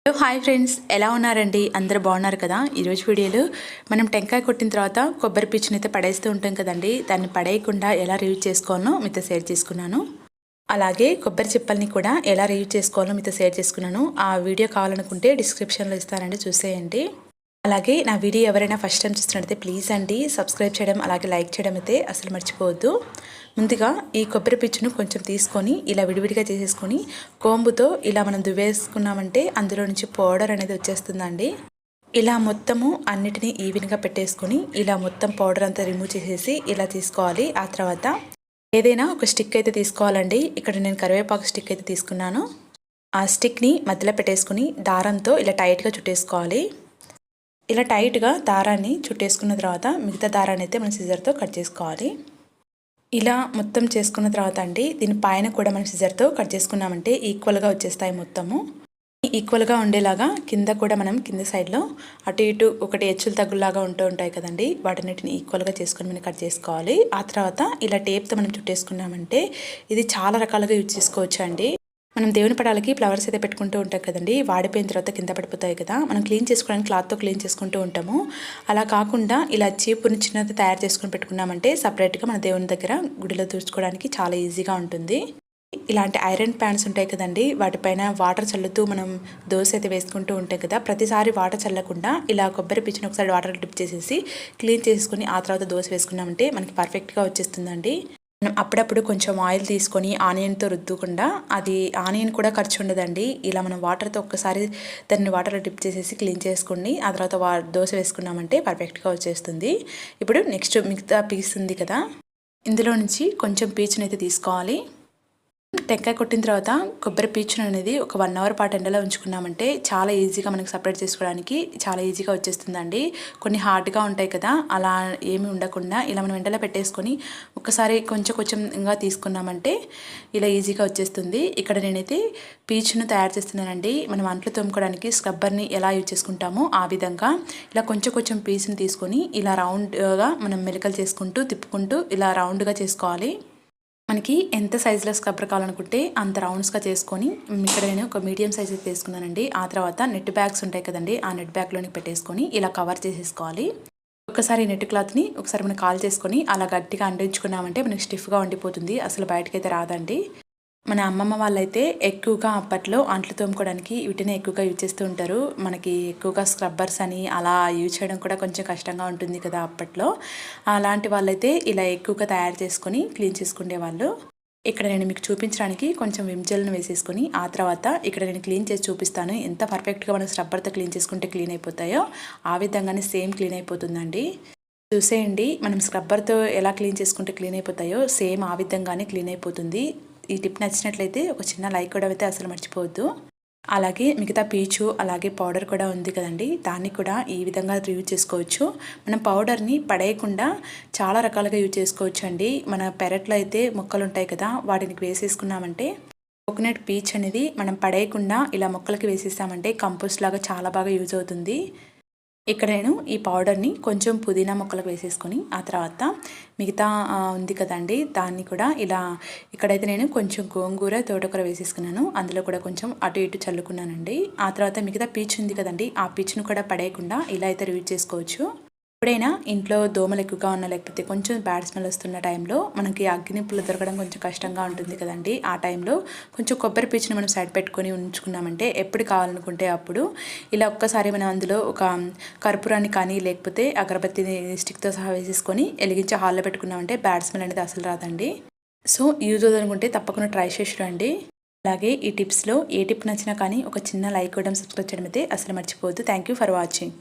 Hello hi friends, ఎలా ఉన్నారండి? అందరూ బాగున్నారు కదా? ఈరోజు వీడియోలో మనం టెంకాయ కొట్టిన తర్వాత కొబ్బరి పీచుని అయితే పడేస్తూ ఉంటాం కదండి. దాన్ని పడేయకుండా ఎలా రియూజ్ చేసుకోవాలో మీతో షేర్ చేసుకున్నాను. అలాగే కొబ్బరి చిప్పల్ని కూడా ఎలా రియూజ్ చేసుకోవాలో మీతో షేర్ చేసుకున్నాను. ఆ వీడియో కావాలనుకుంటే డిస్క్రిప్షన్లో ఇస్తానండి, చూసేయండి. అలాగే నా వీడియో ఎవరైనా ఫస్ట్ టైం చూస్తున్నట్టయితే ప్లీజ్ అండి సబ్స్క్రైబ్ చేయడం, అలాగే లైక్ చేయడం అయితే అసలు మర్చిపోవద్దు. ముందుగా ఈ కొబ్బరి పిచ్చును కొంచెం తీసుకొని ఇలా విడివిడిగా చేసేసుకొని కోంబుతో ఇలా మనం దువ్వేసుకున్నామంటే అందులో నుంచి పౌడర్ అనేది వచ్చేస్తుందండి. ఇలా మొత్తము అన్నిటినీ ఈవెన్గా పెట్టేసుకొని ఇలా మొత్తం పౌడర్ అంతా రిమూవ్ చేసేసి ఇలా తీసుకోవాలి. ఆ తర్వాత ఏదైనా ఒక స్టిక్ అయితే తీసుకోవాలండి. ఇక్కడ నేను కరివేపాకు స్టిక్ అయితే తీసుకున్నాను. ఆ స్టిక్ని మధ్యలో పెట్టేసుకుని దారంతో ఇలా టైట్గా చుట్టేసుకోవాలి. ఇలా టైట్గా దారాన్ని చుట్టేసుకున్న తర్వాత మిగతా దారాన్ని అయితే మనం సిజర్తో కట్ చేసుకోవాలి. ఇలా మొత్తం చేసుకున్న తర్వాత అండి దీని పైన కూడా మనం సిజర్తో కట్ చేసుకున్నామంటే ఈక్వల్గా వచ్చేస్తాయి. మొత్తము ఈక్వల్గా ఉండేలాగా కింద కూడా మనం కింద సైడ్లో అటు ఇటు ఒకటి హెచ్చులు తగ్గులాగా ఉంటాయి కదండి, వాటిన్నిటిని ఈక్వల్గా చేసుకొని మనం కట్ చేసుకోవాలి. ఆ తర్వాత ఇలా టేప్తో మనం చుట్టేసుకున్నామంటే ఇది చాలా రకాలుగా యూజ్ చేసుకోవచ్చు అండి. మనం దేవుని పటాలకి ఫ్లవర్స్ అయితే పెట్టుకుంటూ ఉంటాం కదండి, వాడిపోయిన తర్వాత కింద పడిపోతాయి కదా, మనం క్లీన్ చేసుకోవడానికి క్లాత్తో క్లీన్ చేసుకుంటూ ఉంటాము. అలా కాకుండా ఇలా చీపుని చిన్నది తయారు చేసుకుని పెట్టుకున్నామంటే సపరేట్గా మన దేవుని దగ్గర గుడిలో తుడుచుకోవడానికి చాలా ఈజీగా ఉంటుంది. ఇలాంటి ఐరన్ ప్యాన్స్ ఉంటాయి కదండి, వాటిపైన వాటర్ చల్లుతూ మనం దోశ అయితే వేసుకుంటూ ఉంటాం కదా, ప్రతిసారి వాటర్ చల్లకుండా ఇలా కొబ్బరి పిచ్చిని ఒకసారి వాటర్ డిప్ చేసేసి క్లీన్ చేసుకుని ఆ తర్వాత దోశ వేసుకున్నామంటే మనకి పర్ఫెక్ట్గా వచ్చేస్తుందండి. మనం అప్పుడప్పుడు కొంచెం ఆయిల్ తీసుకొని ఆనియన్తో రుద్దకుండా, అది ఆనియన్ కూడా ఖర్చు ఉండదండి. ఇలా మనం వాటర్తో ఒక్కసారి దాన్ని వాటర్లో డిప్ చేసేసి క్లీన్ చేసుకుని ఆ తర్వాత దోశ వేసుకున్నామంటే పర్ఫెక్ట్గా వచ్చేస్తుంది. ఇప్పుడు నెక్స్ట్ మిగతా పీస్ ఉంది కదా, ఇందులో నుంచి కొంచెం పీచుని అయితే తీసుకోవాలి. టెంకాయ కొట్టిన తర్వాత కొబ్బరి పీచును అనేది ఒక 1 అవర్ పాటు ఎండలో ఉంచుకున్నామంటే చాలా ఈజీగా మనకి సపరేట్ చేసుకోవడానికి చాలా ఈజీగా వచ్చేస్తుందండి. కొన్ని హార్డ్గా ఉంటాయి కదా, అలా ఏమి ఉండకుండా ఇలా మనం ఎండలో పెట్టేసుకొని ఒకసారి కొంచెంగా తీసుకున్నామంటే ఇలా ఈజీగా వచ్చేస్తుంది. ఇక్కడ నేనైతే పీచును తయారు చేస్తున్నానండి. మనం అంట్లు తోముకోవడానికి స్క్రబ్బర్ని ఎలా యూజ్ చేసుకుంటామో ఆ విధంగా ఇలా కొంచెం పీచుని తీసుకొని ఇలా రౌండ్గా మనం మెలకలు చేసుకుంటూ తిప్పుకుంటూ ఇలా రౌండ్గా చేసుకోవాలి. మనకి ఎంత సైజులో స్క్రబ్బర్ కావాలనుకుంటే అంత రౌండ్స్గా చేసుకొని ఇక్కడ నేను ఒక మీడియం సైజ్ అయితే తీసుకున్నానండి. ఆ తర్వాత నెట్ బ్యాగ్స్ ఉంటాయి కదండి, ఆ నెట్ బ్యాగ్లోని పెట్టేసుకొని ఇలా కవర్ చేసేసుకోవాలి. ఒకసారి నెట్ క్లాత్ని ఒకసారి మనం కాల్ చేసుకొని అలా గట్టిగా అంటించుకున్నామంటే మనకి స్టిఫ్గా ఉండిపోతుంది, అసలు బయటకైతే రాదండి. మన అమ్మమ్మ వాళ్ళైతే ఎక్కువగా అప్పట్లో అంట్లు తోముకోవడానికి వీటిని ఎక్కువగా యూజ్ చేస్తూ ఉంటారు. మనకి ఎక్కువగా స్క్రబ్బర్స్ అని అలా యూజ్ చేయడం కూడా కొంచెం కష్టంగా ఉంటుంది కదా అప్పట్లో. అలాంటి వాళ్ళైతే ఇలా ఎక్కువగా తయారు చేసుకొని క్లీన్ చేసుకునేవాళ్ళు. ఇక్కడ నేను మీకు చూపించడానికి కొంచెం విమ్ జెల్ను వేసేసుకొని ఆ తర్వాత ఇక్కడ నేను క్లీన్ చేసి చూపిస్తాను. ఎంత పర్ఫెక్ట్గా మనం స్క్రబ్బర్తో క్లీన్ చేసుకుంటే క్లీన్ అయిపోతాయో ఆ విధంగానే సేమ్ క్లీన్ అయిపోతుందండి. చూసేయండి, మనం స్క్రబ్బర్తో ఎలా క్లీన్ చేసుకుంటే క్లీన్ అయిపోతాయో సేమ్ ఆ విధంగానే క్లీన్ అయిపోతుంది. ఈ టిప్ నచ్చినట్లయితే ఒక చిన్న లైక్ కూడా అయితే అసలు మర్చిపోవద్దు. అలాగే మిగతా పీచు అలాగే పౌడర్ కూడా ఉంది కదండి, దాన్ని కూడా ఈ విధంగా యూజ్ చేసుకోవచ్చు. మనం పౌడర్ని పడేయకుండా చాలా రకాలుగా యూజ్ చేసుకోవచ్చు అండి. మన పెరట్లో అయితే మొక్కలు ఉంటాయి కదా, వాటిని వేసేసుకున్నామంటే కోకోనట్ పీచ్ అనేది మనం పడేయకుండా ఇలా మొక్కలకి వేసేసామంటే కంపోస్ట్ లాగా చాలా బాగా యూజ్ అవుతుంది. ఇక్కడ నేను ఈ పౌడర్ని కొంచెం పుదీనా మొక్కలకు వేసేసుకొని ఆ తర్వాత మిగతా ఉంది కదండి దాన్ని కూడా ఇలా ఇక్కడైతే నేను కొంచెం గోంగూర తోటకూర వేసేసుకున్నాను, అందులో కూడా కొంచెం అటు ఇటు చల్లుకున్నానండి. ఆ తర్వాత మిగతా పీచు ఉంది కదండి, ఆ పీచును కూడా పడేయకుండా ఇలా అయితే యూజ్ చేసుకోవచ్చు. ఎప్పుడైనా ఇంట్లో దోమలు ఎక్కువగా ఉన్నా లేకపోతే కొంచెం బ్యాడ్ స్మెల్ వస్తున్న టైంలో మనకి అగ్గినిప్పులు దొరకడం కొంచెం కష్టంగా ఉంటుంది కదండి, ఆ టైంలో కొంచెం కొబ్బరి పీచుని మనం సైడ్ పెట్టుకొని ఉంచుకున్నామంటే ఎప్పుడు కావాలనుకుంటే అప్పుడు ఇలా ఒక్కసారి మనం అందులో ఒక కర్పూరాన్ని కానీ లేకపోతే అగరబత్తిని స్టిక్తో సహా వేసేసుకొని వెలిగించి హాల్లో పెట్టుకున్నామంటే బ్యాడ్ స్మెల్ అనేది అసలు రాదండి. సో యూజ్ అవుతుందనుకుంటే తప్పకుండా ట్రై చేసి రండి. అలాగే ఈ టిప్స్లో ఏ టిప్ నచ్చినా కానీ ఒక చిన్న లైక్ ఇవ్వడం, సబ్స్క్రైబ్ చేయడం అయితే అసలు మర్చిపోవద్దు. Thank you for watching.